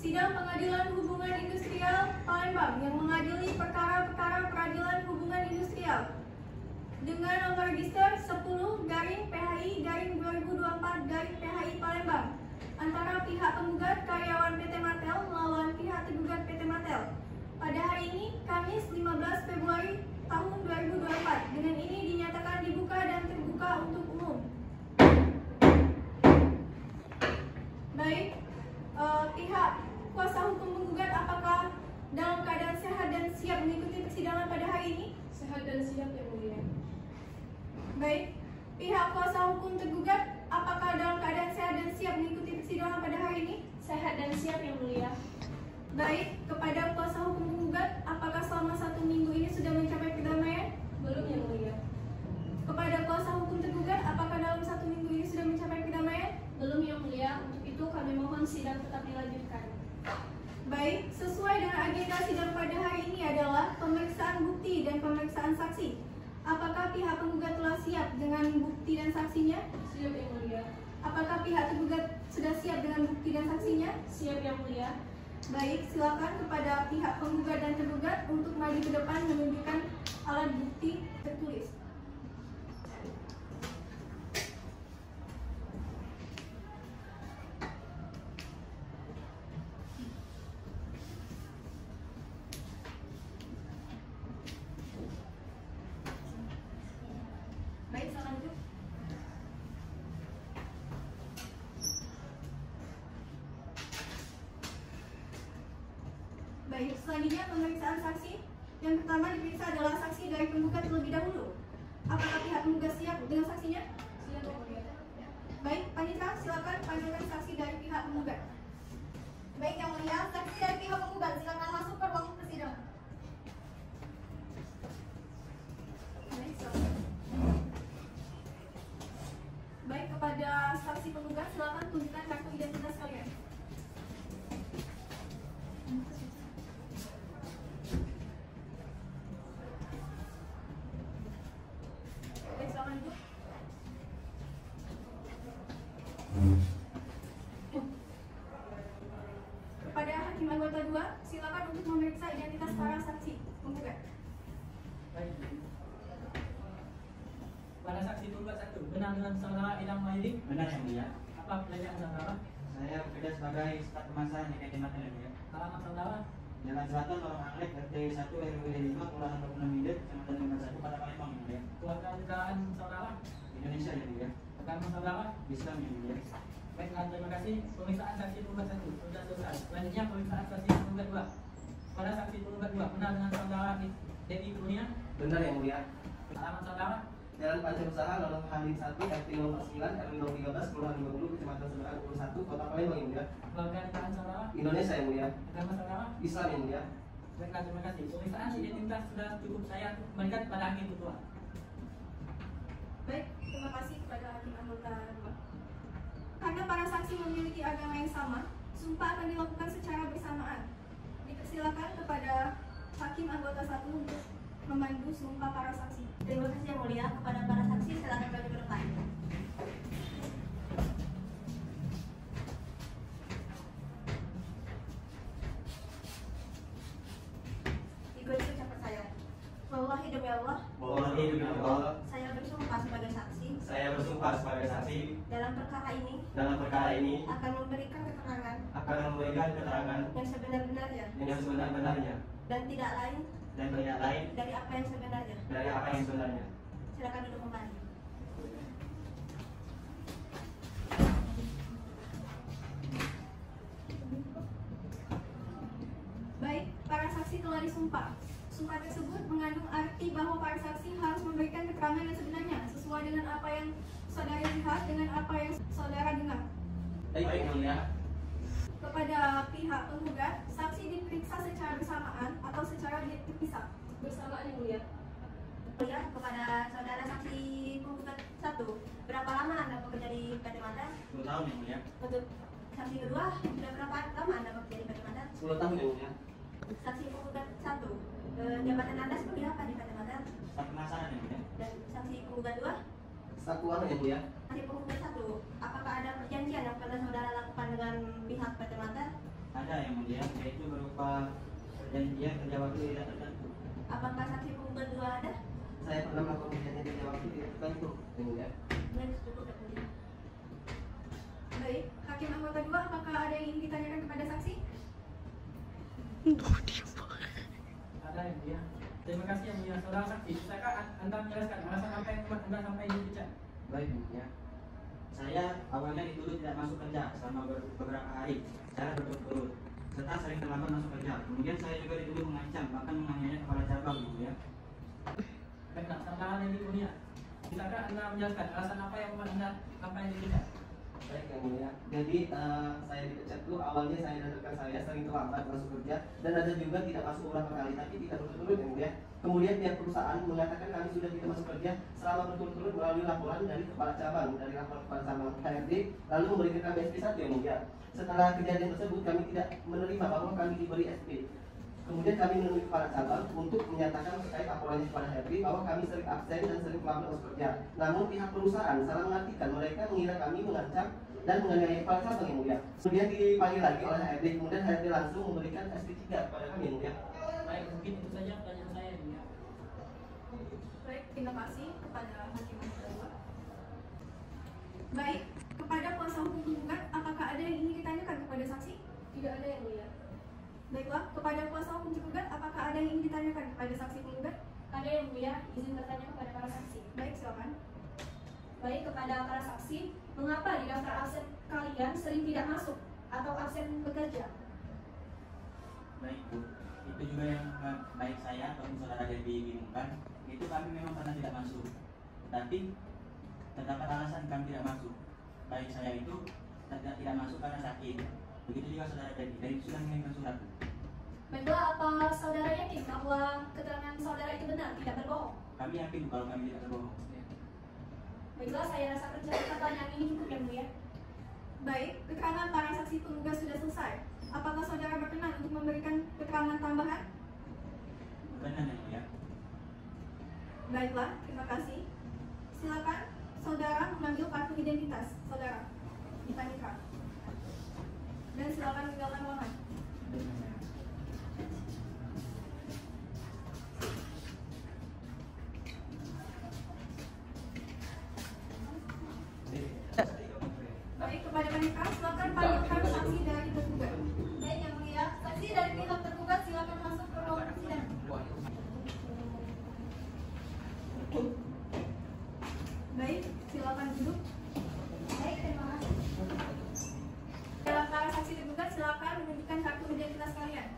Sidang Pengadilan Hubungan Industrial Palembang yang mengadili perkara-perkara peradilan hubungan industrial dengan nomor register 10-PHI-2024-PHI Palembang antara pihak penggugat karyawan PT Matel melawan pihak tergugat PT Matel pada hari ini Kamis 15 Februari tahun 2024. Dengan ini dinyatakan dibuka dan terbuka untuk umum. Baik, pihak kuasa hukum penggugat apakah dalam keadaan sehat dan siap mengikuti persidangan pada hari ini? Sehat dan siap, Yang Mulia. Baik, pihak kuasa hukum tergugat apakah dalam keadaan sehat dan siap mengikuti persidangan pada hari ini? Sehat dan siap, Yang Mulia. Baik, kepada kuasa hukum penggugat apakah selama 1 minggu ini sudah mencapai perdamaian? Belum, Yang Mulia. Kepada kuasa hukum tergugat apakah dalam 1 minggu ini sudah mencapai perdamaian? Belum, Yang Mulia. Untuk itu kami mohon sidang tetap dilanjutkan. Baik, sesuai dengan agenda sidang pada hari ini adalah pemeriksaan bukti dan pemeriksaan saksi. Apakah pihak penggugat telah siap dengan bukti dan saksinya? Siap, Yang Mulia. Apakah pihak tergugat sudah siap dengan bukti dan saksinya? Siap, Yang Mulia. Baik, silakan kepada pihak penggugat dan tergugat untuk maju ke depan menunjukkan alat bukti tertulis. Baik, silakan duduk. Baik, selanjutnya pemeriksaan saksi. Yang pertama diperiksa adalah saksi dari penggugat terlebih dahulu. Apakah pihak penggugat siap dengan saksinya? Siap, Yang Mulia. Baik, Panitra, silakan panggilkan saksi dari pihak penggugat. Baik, Yang Mulia, saksi dari pihak penggugat silakan masuk ke ruang persidangan. Baik, silakan. Baik, kepada saksi penggugat silakan tunjukkan kartu identitas kalian. Baik, silakan duduk. Kepada hakim anggota 2, silakan untuk memeriksa identitas para saksi penggugat. Baik. Pada saksi penggugat 1, benar dengan saudara Idam Mahyudin? Benar, Yang Mulia. Apa pekerjaan saudara? Saya bekerja sebagai staf pemasaran di PT Matel, Yang Mulia. Alamat saudara? Jalan Selatan, Lorong Anggrek, RT 1 RW 5, Kelurahan 26 Hidup, Kecamatan Lima 1, Kota Palembang, Yang Mulia. Keluarga negaraan saudara? Indonesia, Yang Mulia. Agama saudara? Islam, Yang Mulia. Baiklah, terima kasih. Pemeriksaan saksi penggugat 1 sudah selesai. Selanjutnya pemeriksaan saksi penggugat 2. Pada saksi penggugat 2, benar dengan saudara Devi Kurnia? Benar, Yang Mulia. Alamat saudara? Jalan Pancur Usaha, Lorong Halim 1, RT 09, RW 13, Kelurahan 50, Kecamatan Seberang 21, Kota Palembang, Yang Mulia. Keluarga negaraan saudara? Indonesia, Yang Mulia. Agama saudara? Islam, Yang Mulia. Baiklah, terima kasih. Pemeriksaan identitas sudah cukup, saya kembalikan kepada hakim ketua. Baik, terima kasih kepada hakim anggota 2. Karena para saksi memiliki agama yang sama, sumpah akan dilakukan secara bersamaan. Dipersilakan kepada hakim anggota 1 untuk memandu sumpah para saksi. Terima kasih Yang Mulia. Kepada para saksi silakan maju ke depan. Ikuti ucapan saya. Wallahi demi Allah, Wallahi demi Allah, saya bersumpah sebagai saksi saya bersumpah sebagai saksi dalam perkara ini dalam perkara ini akan memberikan keterangan akan memberikan keterangan yang sebenar-benarnya yang sebenar-benarnya dan tidak lain dan tidak lain dari apa yang sebenarnya. dari apa yang sebenarnya. Silakan duduk kembali. Baik, para saksi telah disumpah. Sumpah tersebut mengandung arti bahwa para saksi harus memberikan keterangan yang sebenarnya sesuai dengan apa yang saudara lihat dengan apa yang saudara dengar. Baik, Yang Mulia. Kepada pihak penggugat, saksi diperiksa secara bersamaan atau secara terpisah. Bersamaan, Yang Mulia. Mulia, kepada saudara saksi penggugat 1, berapa lama Anda bekerja di PT Matel? 10 tahun, Yang Mulia. Untuk saksi kedua, sudah berapa lama Anda bekerja di PT Matel? 10 tahun, Yang Mulia. Saksi penggugat 1, jabatan Anda seperti apa di PT Matel? Staf pemasaran, Yang Mulia. Dan saksi penggugat 2, Staf keuangan, Yang Mulia. saksi penggugat 1, apakah ada perjanjian yang pernah saudara lakukan dengan pihak PT Matel? Ada, Yang mulia, yaitu berupa perjanjian kerja waktu tidak tertentu. Apakah saksi penggugat 2 ada? Saya pernah melakukan perjanjian kerja waktu tidak tertentu, yang mulia. Dan cukup yang mulia. Baik, hakim anggota 2, apakah ada yang ingin ditanyakan kepada saksi? Ada yang mulia. Terima kasih yang mulia. Saudara saksi, bisakah Anda menjelaskan alasan apa yang membuat Anda sampai dipecat? Baik mulia. Saya awalnya dituduh tidak masuk kerja selama beberapa hari secara berturut-turut, serta sering terlambat masuk kerja. Kemudian saya juga dituduh mengancam, bahkan menganiaya kepala cabang mulia. Baiklah, saudara yang mulia. Bisakah Anda menjelaskan alasan apa yang membuat Anda sampai dipecat? Baik, yang mulia. Jadi saya dipecat itu awalnya saya dan rekan saya sering terlambat masuk kerja dan ada juga tidak masuk beberapa kali, tapi tidak berturut-turut, yang mulia. Kemudian pihak perusahaan mengatakan kami sudah tidak masuk kerja selama berturut-turut melalui laporan dari kepala cabang, dari laporan kepala cabang HRD, lalu memberikan kami SP1, yang mulia. Setelah kejadian tersebut kami tidak menerima bahwa kami diberi SP. Kemudian kami menemui kepala cabang untuk menyatakan terkait laporannya kepada HRD bahwa kami sering absen dan sering terlambat masuk kerja. Namun pihak perusahaan salah mengartikan, mereka mengira kami mengancam dan menganiaya kepala cabang, yang mulia. Kemudian dipanggil lagi oleh HRD, kemudian HRD langsung memberikan SP3 kepada kami, yang mulia. Baik, mungkin itu saja pertanyaan saya yang mulia. Baik, terima kasih kepada hakim anggota 2. Baik, kepada kuasa hukum penggugat, apakah ada yang ingin ditanyakan kepada saksi? Tidak ada yang mulia. Baiklah, kepada kuasa hukum penggugat, apakah ada yang ingin ditanyakan kepada saksi penggugat? Ada yang mulia, izin bertanya kepada para saksi. Baik, silakan. Baik, kepada para saksi, mengapa di daftar absen kalian sering tidak masuk atau absen bekerja? Baik Bu, itu juga yang baik saya ataupun saudara yang dibingungkan. Itu kami memang pernah tidak masuk, tapi terdapat alasan kami tidak masuk. Baik saya itu tidak masuk karena sakit. Begitu juga saudara Dedi, dan itu sudah mengirimkan surat. Baiklah, apa saudara yakin bahwa keterangan saudara itu benar, tidak berbohong? Kami yakin kalau kami tidak berbohong. Baiklah, saya rasa pertanyaan ini cukup yang mulia. Baik, keterangan para saksi penggugat sudah selesai. Apakah saudara berkenan untuk memberikan keterangan tambahan? Benar yang mulia. Baiklah, terima kasih. Silakan saudara mengambil kartu identitas saudara di Panitra. Dan silakan meninggalkan ruangan. Baik, kepada Panitra, silakan panggilkan saksi dari tergugat. Baik, yang mulia. Saksi dari pihak tergugat silakan masuk ke ruang sidang. Baik, silakan duduk. Baik, terima kasih. Dalam para saksi tergugat, silakan menunjukkan kartu identitas kalian.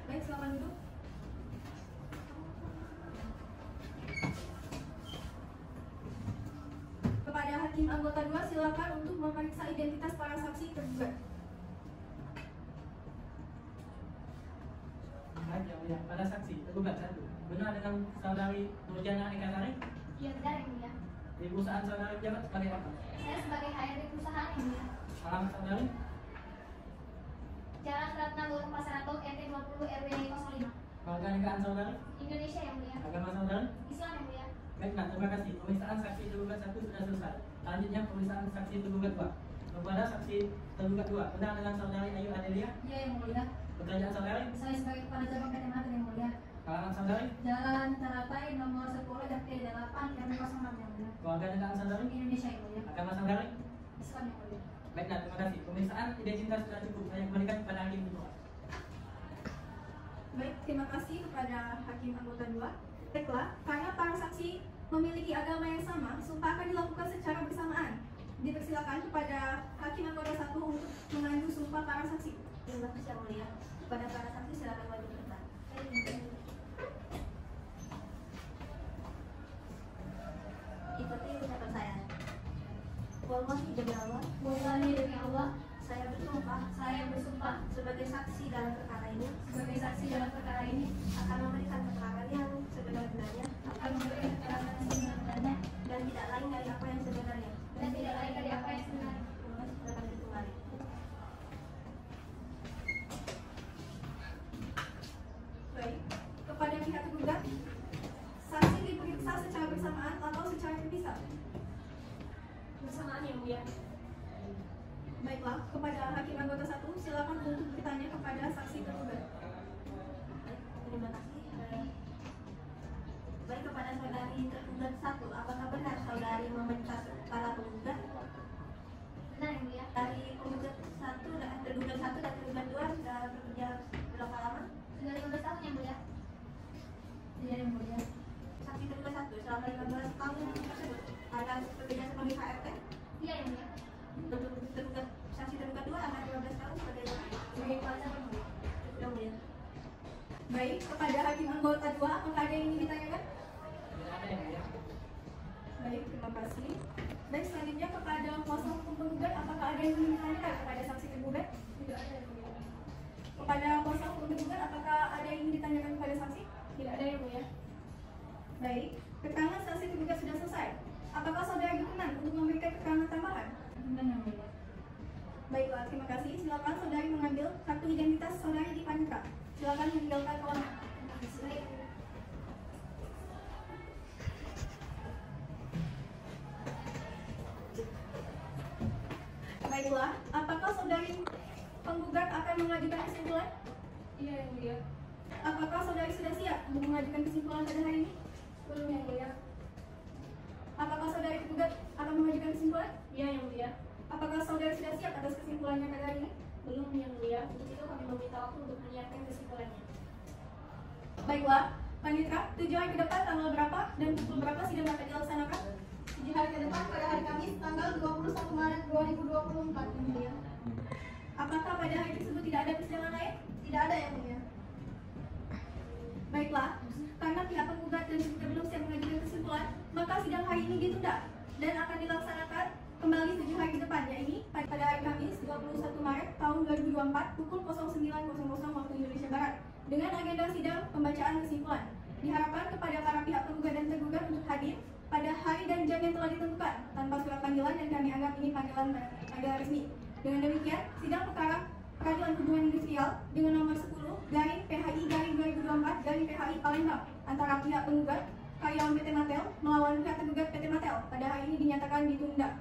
Baik, silakan duduk. Kepada hakim anggota 2, silakan untuk memeriksa identitas para saksi tergugat. Baik, yang mulia. Pada saksi tergugat 1, benar dengan saudari Nurjana Ekasari? Iya, benar yang mulia. Di perusahaan saudari menjabat sebagai apa? Saya sebagai HRD perusahaan yang mulia. Alamat saudari? Jalan Ratna Lurah Pasarato, RT 20 RW 05. Warga negaraan saudari? Indonesia yang mulia. Agama saudari? Islam yang mulia. Baiklah, terima kasih. Pemeriksaan saksi tergugat 1 sudah selesai. Selanjutnya pemeriksaan saksi tergugat 2. Kepada saksi tergugat 2, benar dengan saudari Ayu Adelia? Iya yang mulia. Pekerjaan saudari? Saya sebagai kepala cabang PT Mata yang mulia. Alamat saudari? Jalan Taratai nomor 10 RT 8 RW 06 yang mulia. Keluarga negaraan saudari? Indonesia yang mulia. Agama saudari? Islam yang mulia. Baiklah, terima kasih. Pemeriksaan identitas sudah cukup. Saya kembalikan kepada hakim kedua. Baik, terima kasih kepada hakim anggota 2. Baiklah, karena para saksi memiliki agama yang sama, sumpah akan dilakukan secara bersamaan. Dipersilakan kepada hakim anggota 1 untuk mengambil sumpah para saksi. Terima kasih yang mulia. Kepada para saksi silakan maju ke depan. Ikuti ucapan saya. Wallahi demi Allah. Wallahi demi Allah, Saya bersumpah sebagai saksi dalam perkara ini sebagai saksi dalam perkara ini akan memberikan keterangan yang sebenar-benarnya akan memberikan keterangan yang sebenarnya dan tidak lain dari apa yang sebenarnya. dan tidak lain dari apa yang sebenarnya. Silakan kembali. Baik, silakan untuk bertanya kepada saksi tergugat. Terima kasih. Baik, kepada saudari tergugat 1, apakah benar saudari memecat para penggugat? Benar yang mulia. Dari penggugat 1 dan tergugat 1 dan tergugat 2 sudah bekerja berapa lama? Sudah 15 tahun yang mulia. Iya yang mulia. Saksi tergugat 1 selama 15 tahun tersebut ada bekerja sebagai HRT? Iya yang mulia. Untuk tergugat saksi tergugat 2 ada 15 tahun sebagai Sebagai kepala cabang. yang mulia. Baik, kepada hakim anggota 2, apakah ada yang ingin ditanyakan? Tidak ada yang mulia. Baik, terima kasih. Baik, selanjutnya kepada kuasa hukum penggugat, apakah ada yang ingin ditanyakan kepada saksi tergugat? Tidak ada yang mulia. Kepada kuasa hukum penggugat, apakah ada yang ingin ditanyakan kepada saksi? Tidak ada yang mulia. Baik, keterangan saksi tergugat sudah selesai. Apakah saudara berkenan untuk memberikan keterangan tambahan? Benar yang mulia. Baiklah, terima kasih. Silakan saudari mengambil kartu identitas saudari di panitra. Silakan meninggalkan ruangan. Baik. Baiklah, apakah saudari penggugat akan mengajukan kesimpulan? Iya yang mulia. Apakah saudari sudah siap untuk mengajukan kesimpulan pada hari ini? Belum yang mulia. Apakah saudari penggugat akan mengajukan kesimpulan? Iya yang mulia. Apakah saudari sudah siap atas kesimpulannya pada hari ini? Belum yang mulia. Untuk itu kami meminta waktu untuk menyiapkan kesimpulannya. Baiklah, panitra, 7 hari ke depan tanggal berapa dan pukul berapa sidang akan dilaksanakan? 7 hari ke depan pada hari Kamis tanggal 21 Maret 2024 yang mulia. Apakah pada hari tersebut tidak ada persidangan lain? Tidak ada yang mulia. Baiklah, karena pihak penggugat dan juga belum siap mengajukan kesimpulan, maka sidang hari ini ditunda dan akan dilaksanakan kembali 7 hari ke depan, yaitu pada hari Kamis 21 Maret tahun 2024 pukul 09.00 waktu Indonesia Barat dengan agenda sidang pembacaan kesimpulan. Diharapkan kepada para pihak penggugat dan tergugat untuk hadir pada hari dan jam yang telah ditentukan tanpa surat panggilan, dan kami anggap ini panggilan resmi. Dengan demikian, sidang perkara peradilan hubungan industrial dengan nomor 10/PHI/2024/PHI Palembang antara pihak penggugat karyawan PT Matel melawan pihak tergugat PT Matel pada hari ini dinyatakan ditunda.